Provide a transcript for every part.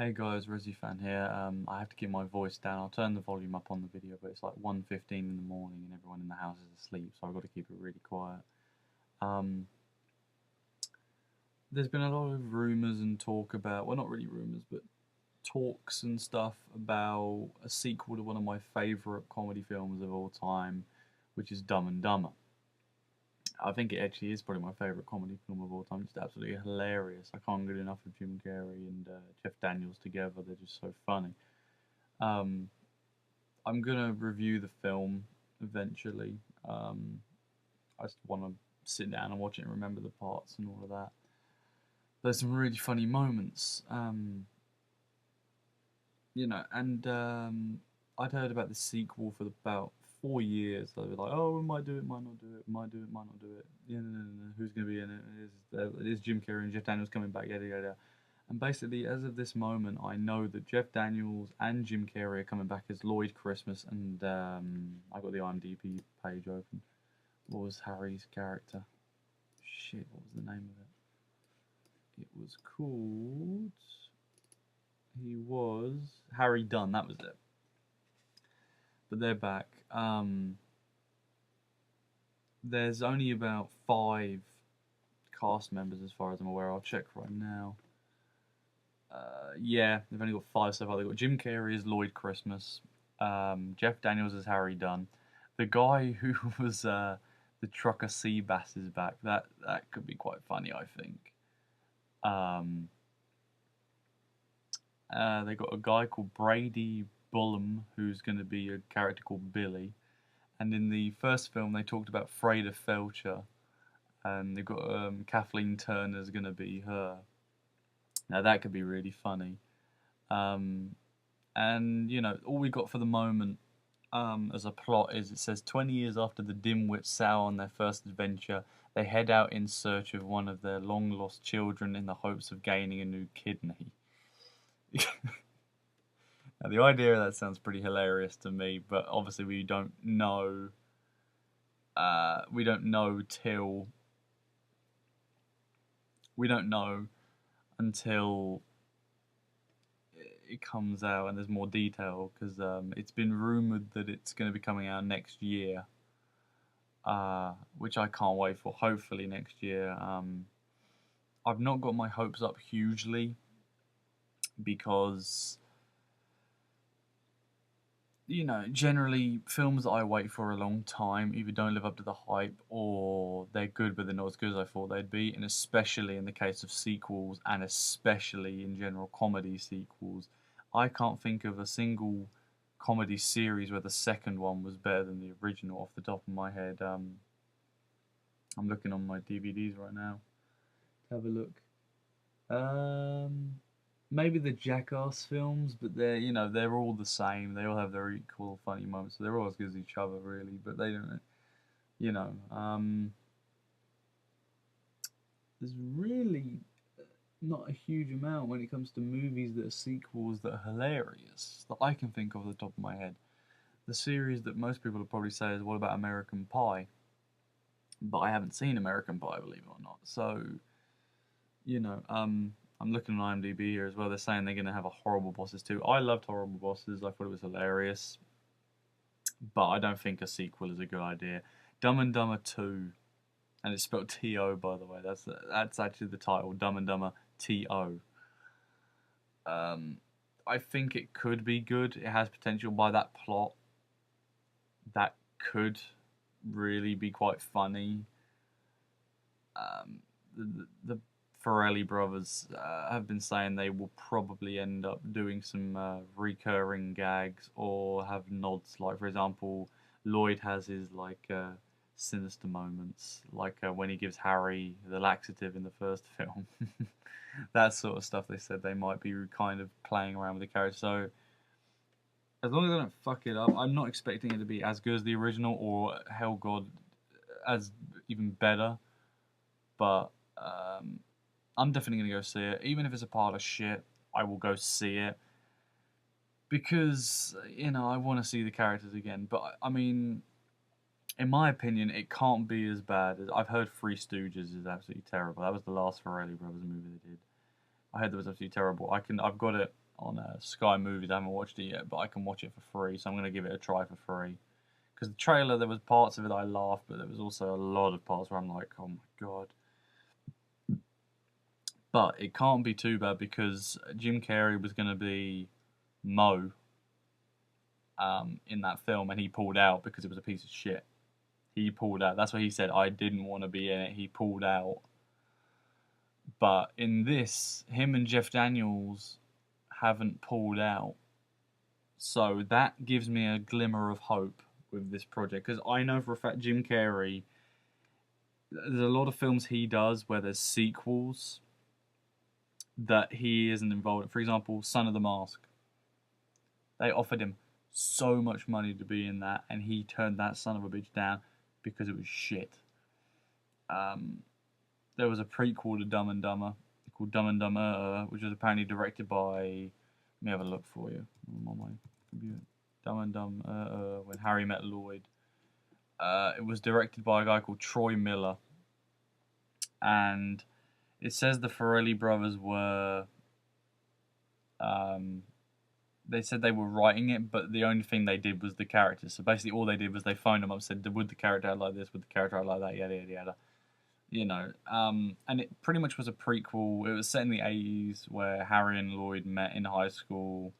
Hey guys, ResiFan here. I have to keep my voice down. I'll turn the volume up on the video, but it's like 1:15 in the morning and everyone in the house is asleep, so I've got to keep it really quiet. Um, there's been a lot of rumours and talk about, well, not really rumours, but talks and stuff about a sequel to one of my favourite comedy films of all time, which is Dumb and Dumber. I think it actually is probably my favourite comedy film of all time. Just absolutely hilarious. I can't get enough of Jim Carrey and Jeff Daniels together. They're just so funny. Um, I'm gonna review the film eventually. I just want to sit down and watch it and remember the parts and all of that. There's some really funny moments, and I'd heard about the sequel for about 4 years. They were like, "Oh, we might do it, might not do it, might do it, might not do it." Yeah, no. Who's gonna be in it? It is Jim Carrey and Jeff Daniels coming back. Yada yada. And basically, as of this moment, I know that Jeff Daniels and Jim Carrey are coming back as Lloyd Christmas, and I got the IMDb page open. What was Harry's character? Shit, what was the name of it? It was called. He was Harry Dunn. That was it. But they're back. There's only about 5 cast members, as far as I'm aware. I'll check right now. Yeah, they've only got 5 so far. They've got Jim Carrey as Lloyd Christmas, Jeff Daniels as Harry Dunn. The guy who was the trucker Seabass is back. That could be quite funny, I think. They got a guy called Brady Bullum who's going to be a character called Billy. And in the first film, they talked about Freda Felcher, and they've got Kathleen Turner's going to be her. Now that could be really funny. And all we got for the moment as a plot is it says 20 years after the dimwits set out on their first adventure, they head out in search of one of their long lost children in the hopes of gaining a new kidney. Now, the idea of that sounds pretty hilarious to me, but obviously we don't know. We don't know until it comes out and there's more detail, because it's been rumored that it's going to be coming out next year, which I can't wait for. Hopefully next year. I've not got my hopes up hugely because generally films that I wait for a long time either don't live up to the hype or they're good but they're not as good as I thought they'd be, and especially in the case of sequels and especially in general comedy sequels, I can't think of a single comedy series where the second one was better than the original off the top of my head. I'm looking on my DVDs right now. Have a look. Maybe the Jackass films, but they're all the same. They all have their equal funny moments. So they're all as good as each other, really. But they don't, you know. There's really not a huge amount when it comes to movies that are sequels that are hilarious that I can think of off the top of my head. The series that most people would probably say is what about American Pie? But I haven't seen American Pie, believe it or not. So, I'm looking on IMDb here as well. They're saying they're going to have a Horrible Bosses too. I loved Horrible Bosses. I thought it was hilarious. But I don't think a sequel is a good idea. Dumb and Dumber 2. And it's spelled T-O, by the way. That's actually the title. Dumb and Dumber T-O. I think it could be good. It has potential by that plot. That could really be quite funny. The Farrelly brothers have been saying they will probably end up doing some recurring gags or have nods. Like, for example, Lloyd has his sinister moments, like when he gives Harry the laxative in the first film. That sort of stuff. They said they might be kind of playing around with the character. So as long as I don't fuck it up, I'm not expecting it to be as good as the original or hell god as even better. But I'm definitely going to go see it. Even if it's a pile of shit, I will go see it. Because, I want to see the characters again. But, I mean, in my opinion, it can't be as bad as... I've heard Three Stooges is absolutely terrible. That was the last Farrelly Brothers movie they did. I heard that was absolutely terrible. I've got it on Sky Movies. I haven't watched it yet, but I can watch it for free, so I'm going to give it a try for free. Because the trailer, there was parts of it I laughed, but there was also a lot of parts where I'm like, oh my god. But it can't be too bad because Jim Carrey was going to be Mo in that film, and he pulled out because it was a piece of shit. He pulled out. That's what he said. I didn't want to be in it. He pulled out. But in this, him and Jeff Daniels haven't pulled out. So that gives me a glimmer of hope with this project. Because I know for a fact Jim Carrey, there's a lot of films he does where there's sequels that he isn't involved in. For example, Son of the Mask. They offered him so much money to be in that, and he turned that son of a bitch down because it was shit. There was a prequel to Dumb and Dumber called Dumb and Dumber, which was apparently directed by. Let me have a look for you. I'm on my computer. Dumb and Dumber, when Harry met Lloyd. It was directed by a guy called Troy Miller, and it says the Farrelly brothers were. They said they were writing it, but the only thing they did was the characters. So basically, all they did was they phoned them up, said, "Would the character act like this? Would the character act like that? Yada yada yada." You know, and it pretty much was a prequel. It was set in the 80s where Harry and Lloyd met in high school.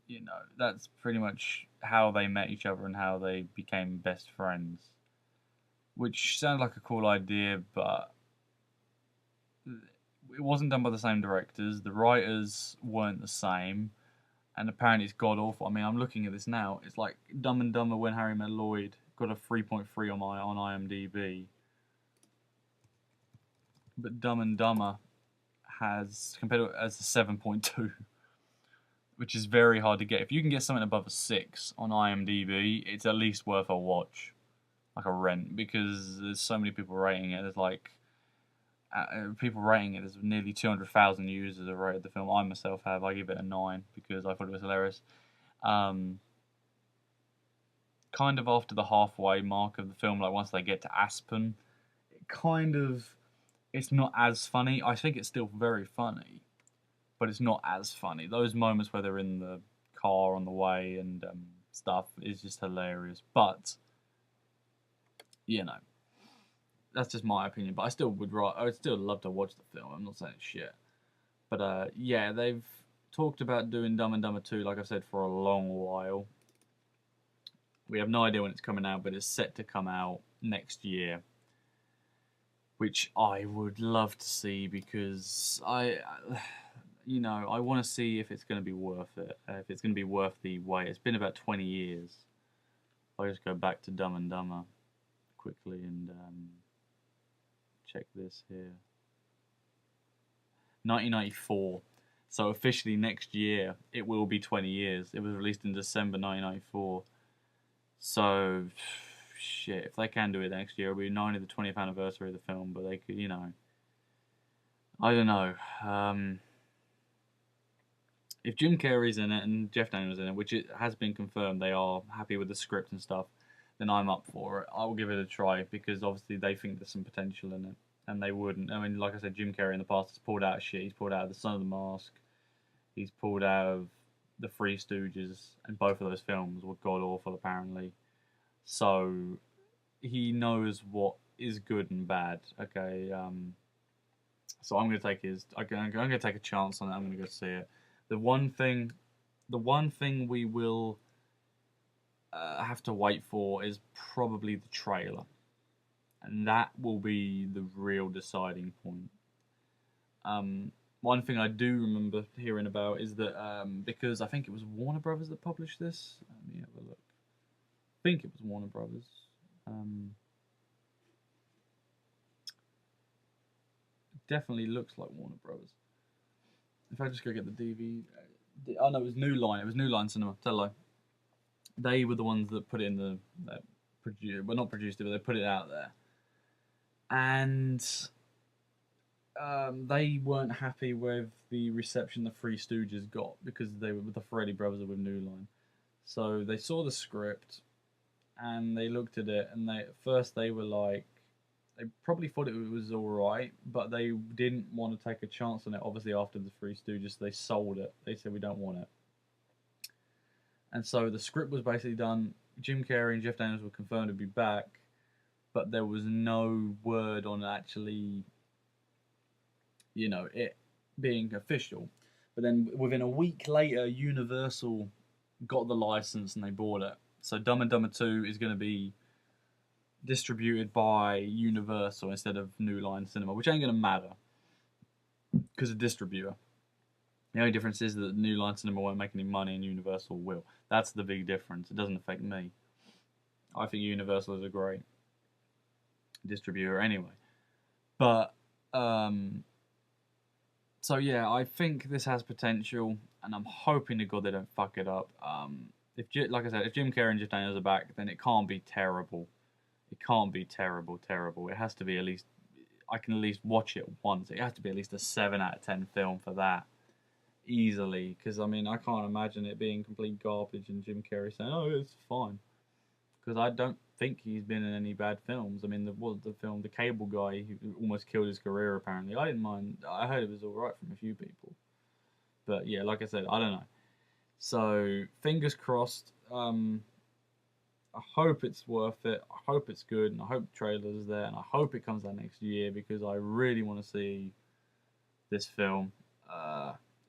You know, that's pretty much how they met each other and how they became best friends. Which sounds like a cool idea, but it wasn't done by the same directors. The writers weren't the same. And apparently it's god awful. I mean, I'm looking at this now. It's like Dumb and Dumber When Harry Met Lloyd got a 3.3 on IMDb. But Dumb and Dumber has, compared to it, as a 7.2. Which is very hard to get. If you can get something above a 6 on IMDb, it's at least worth a watch. Like a rent. Because there's so many people rating it. There's like... people rating it. There's nearly 200,000 users have rated the film. I myself have. I give it a 9 because I thought it was hilarious. Kind of after the halfway mark of the film, like once they get to Aspen, it's not as funny. I think it's still very funny, but it's not as funny. Those moments where they're in the car on the way and stuff is just hilarious. But, you know, that's just my opinion. But I would still love to watch the film. I'm not saying it's shit. But yeah, they've talked about doing Dumb and Dumber 2, like I've said, for a long while. We have no idea when it's coming out, but it's set to come out next year, which I would love to see because I want to see if it's going to be worth it, if it's going to be worth the wait. It's been about 20 years. I'll just go back to Dumb and Dumber quickly and check this here. 1994. So officially next year, it will be 20 years. It was released in December 1994. So, shit, if they can do it next year, it'll be 90th, the 20th anniversary of the film, but they could, you know, I don't know. If Jim Carrey's in it and Jeff Daniels in it, which it has been confirmed they are happy with the script and stuff, then I'm up for it. I will give it a try because obviously they think there's some potential in it, and they wouldn't. I mean, like I said, Jim Carrey in the past has pulled out of shit. He's pulled out of The Son of the Mask. He's pulled out of The Three Stooges, and both of those films were god awful apparently. So he knows what is good and bad. Okay, so I'm gonna take I'm gonna take a chance on it. I'm gonna go see it. The one thing we will have to wait for is probably the trailer, and that will be the real deciding point. One thing I do remember hearing about is that because I think it was Warner Brothers that published this. Let me have a look. I think it was Warner Brothers. It definitely looks like Warner Brothers. If I just go get the DVD. Oh no, it was New Line. It was New Line Cinema. Tell a lie. They were the ones that put it in not produced it, but they put it out there. And they weren't happy with the reception the Three Stooges got because they were with the Farrelly brothers with New Line. So they saw the script and they looked at it, and at first they were like, They probably thought it was all right, but they didn't want to take a chance on it. Obviously, after the Three Stooges, they sold it. They said we don't want it, and so the script was basically done. Jim Carrey and Jeff Daniels were confirmed to be back, but there was no word on actually, it being official. But then within a week later, Universal got the license and they bought it. So Dumb and Dumber 2 is going to be distributed by Universal instead of New Line Cinema, which ain't going to matter because of distributor. The only difference is that New Line Cinema won't make any money and Universal will. That's the big difference. It doesn't affect me. I think Universal is a great distributor anyway. But, so yeah, I think this has potential, and I'm hoping to God they don't fuck it up. Like I said, if Jim Carrey and Jeff Daniels are back, then it can't be terrible. It can't be terrible. It has to be at least, I can at least watch it once. It has to be at least a 7 out of 10 film for that. Easily. Because, I mean, I can't imagine it being complete garbage and Jim Carrey saying, oh, it's fine. Because I don't think he's been in any bad films. I mean, the film, The Cable Guy, who almost killed his career, apparently. I didn't mind. I heard it was alright from a few people. But, yeah, like I said, I don't know. So, fingers crossed. I hope it's worth it. I hope it's good, and I hope the trailer's there, and I hope it comes out next year because I really want to see this film.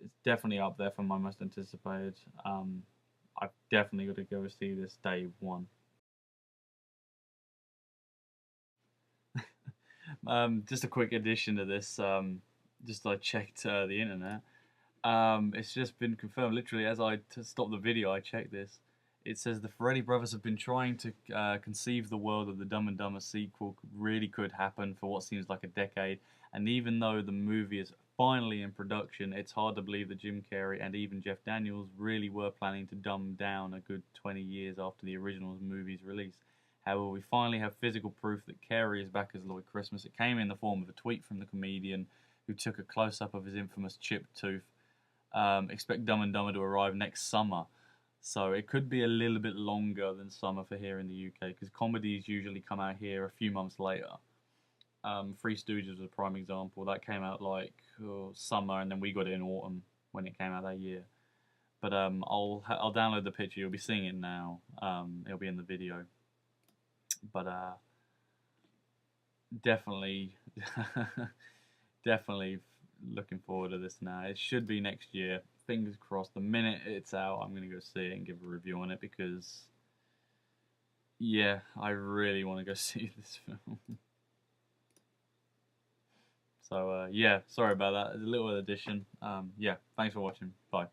It's definitely up there for my most anticipated. I've definitely got to go see this day one. Just a quick addition to this. Just I checked the internet. It's just been confirmed. Literally, as I stopped the video, I checked this. It says the Farrelly brothers have been trying to conceive the world of the Dumb and Dumber sequel really could happen for what seems like a decade. And even though the movie is finally in production, it's hard to believe that Jim Carrey and even Jeff Daniels really were planning to dumb down a good 20 years after the original movie's release. However, we finally have physical proof that Carrey is back as Lloyd Christmas. It came in the form of a tweet from the comedian who took a close-up of his infamous chipped tooth. Expect Dumb and Dumber to arrive next summer. So it could be a little bit longer than summer for here in the UK because comedies usually come out here a few months later. Three Stooges was a prime example. That came out like summer, and then we got it in autumn when it came out that year. But I'll download the picture. You'll be seeing it now. It'll be in the video. But definitely, definitely looking forward to this now. It should be next year. Fingers crossed. The minute it's out, I'm gonna go see it and give a review on it because, yeah, I really want to go see this film. So yeah, sorry about that. It's a little addition. Yeah, thanks for watching. Bye.